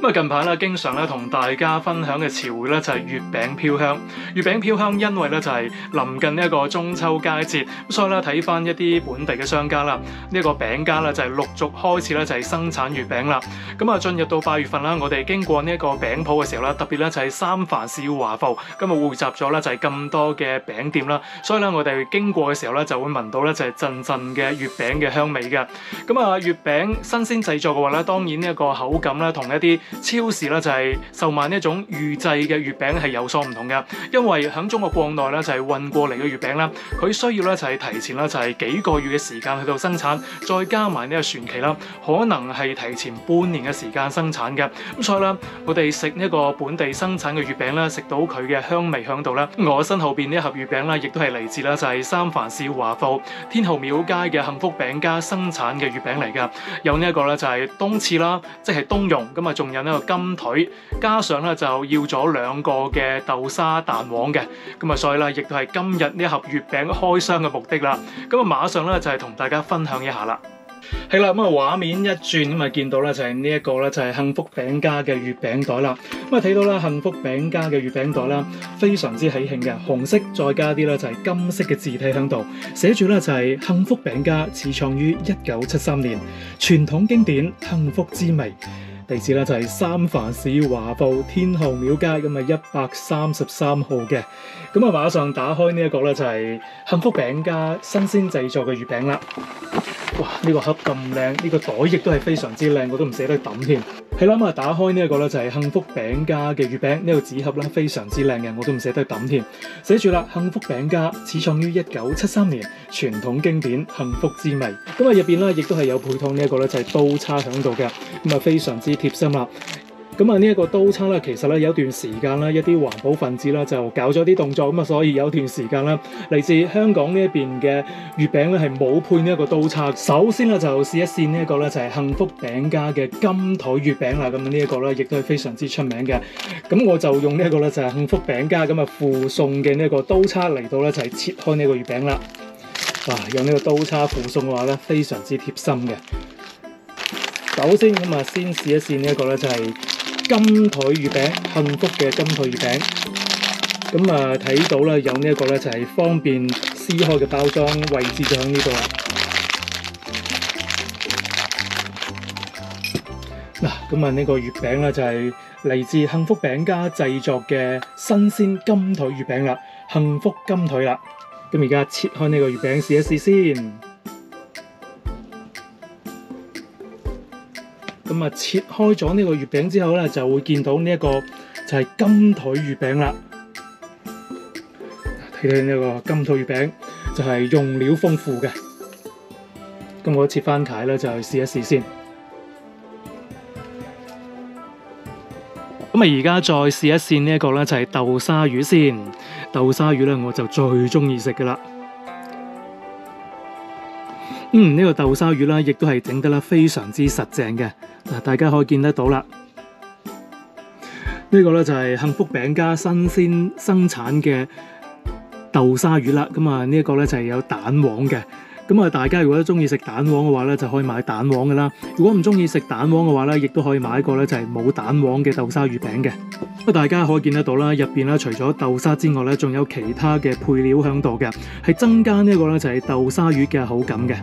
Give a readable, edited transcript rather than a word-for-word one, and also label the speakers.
Speaker 1: 咁啊，近排咧，經常咧同大家分享嘅詞彙咧就係月餅飄香。月餅飄香，因為咧就係臨近呢一個中秋佳節，咁所以咧睇翻一啲本地嘅商家啦，呢一個餅家咧就係陸續開始咧就係生產月餅啦。咁啊，進入到8月份啦，我哋經過呢一個餅鋪嘅時候咧，特別咧就係三藩市華埠，今日匯集咗咧就係咁多嘅餅店啦，所以咧我哋經過嘅時候咧就會聞到咧就係陣陣嘅月餅嘅香味嘅。咁啊，月餅新鮮製作嘅話咧，當然呢一個口感咧同一啲超市咧就係售賣呢一種預製嘅月餅係有所唔同嘅，因為喺中國國內咧就係運過嚟嘅月餅啦，佢需要咧就係提前啦就係幾個月嘅時間去到生產，再加埋呢個船期啦，可能係提前半年嘅時間生產嘅。咁所以咧，我哋食呢個本地生產嘅月餅咧，食到佢嘅香味響度咧。我身後邊呢一盒月餅咧，亦都係嚟自啦就係三藩市華埠天后廟街嘅幸福餅家生產嘅月餅嚟㗎。有呢一個咧就係冬翅啦，即係冬蓉，咁啊仲有呢個金腿，加上咧就要咗2個嘅豆沙蛋黃嘅，咁啊所以咧亦都係今日呢一盒月餅開箱嘅目的啦。咁啊馬上咧就係同大家分享一下啦。係啦，咁啊畫面一轉咁啊見到咧就係呢一個咧就係幸福餅家嘅月餅袋啦。咁啊睇到啦幸福餅家嘅月餅袋啦，非常之喜慶嘅，紅色再加啲咧就係金色嘅字體喺度，寫住咧就係幸福餅家始創於1973年，傳統經典幸福滋味。地址咧就係三藩市華埠天后廟街，咁啊133號嘅。咁啊馬上打開呢一個咧就係幸福餅家新鮮製作嘅月餅啦。哇！呢個盒咁靚，呢個袋亦都係非常之靚，我都唔捨得抌添。係啦，咁啊打開呢一個咧就係幸福餅家嘅月餅，呢個紙盒啦非常之靚嘅，我都唔捨得抌添。寫住啦，幸福餅家始創於1973年，傳統經典幸福滋味。咁啊入邊咧亦都係有配套呢一個咧就係刀叉喺度嘅，咁啊非常之貼心啦。咁啊呢一個刀叉咧，其實咧有段時間啦，一啲環保分子啦就搞咗啲動作，咁啊所以有段時間啦，嚟自香港呢一邊嘅月餅咧係冇配呢一個刀叉。首先咧就試一試呢一個咧就係幸福餅家嘅金腿月餅啦，咁呢一個咧亦都係非常之出名嘅。咁我就用呢一個咧就係幸福餅家咁啊附送嘅呢一個刀叉嚟到咧就係切開呢個月餅啦。哇，用呢個刀叉附送嘅話咧非常之貼心嘅。首先咁啊先試一試呢一個咧就係金腿月餅，幸福嘅金腿月餅。咁啊睇到咧有呢一個咧就係方便撕開嘅包裝，位置就喺呢度啦。嗱，咁啊呢個月餅咧就係嚟自幸福餅家製作嘅新鮮金腿月餅啦，幸福金腿啦。咁而家切開呢個月餅試一試先。咁啊，切開咗呢個月餅之後咧，就會見到呢一個就係金腿月餅啦。睇睇呢個金腿月餅就係用料豐富嘅。咁我切翻塊咧，就試一試先。咁啊，而家再試一試呢一個咧，就係豆沙魚先。豆沙魚咧，我就最中意食噶啦。呢個豆沙魚啦，亦都係整得啦非常之實淨嘅。嗱，大家可以見得到啦。呢個咧就係幸福餅家新鮮生產嘅豆沙魚啦。咁啊，呢一個咧就係有蛋黃嘅。咁啊，大家如果都中意食蛋黃嘅話咧，就可以買蛋黃噶啦。如果唔中意食蛋黃嘅話咧，亦都可以買一個咧就係冇蛋黃嘅豆沙月餅嘅。咁大家可以見得到啦，入邊咧除咗豆沙之外咧，仲有其他嘅配料喺度嘅，係增加呢一個咧就係豆沙魚嘅口感嘅。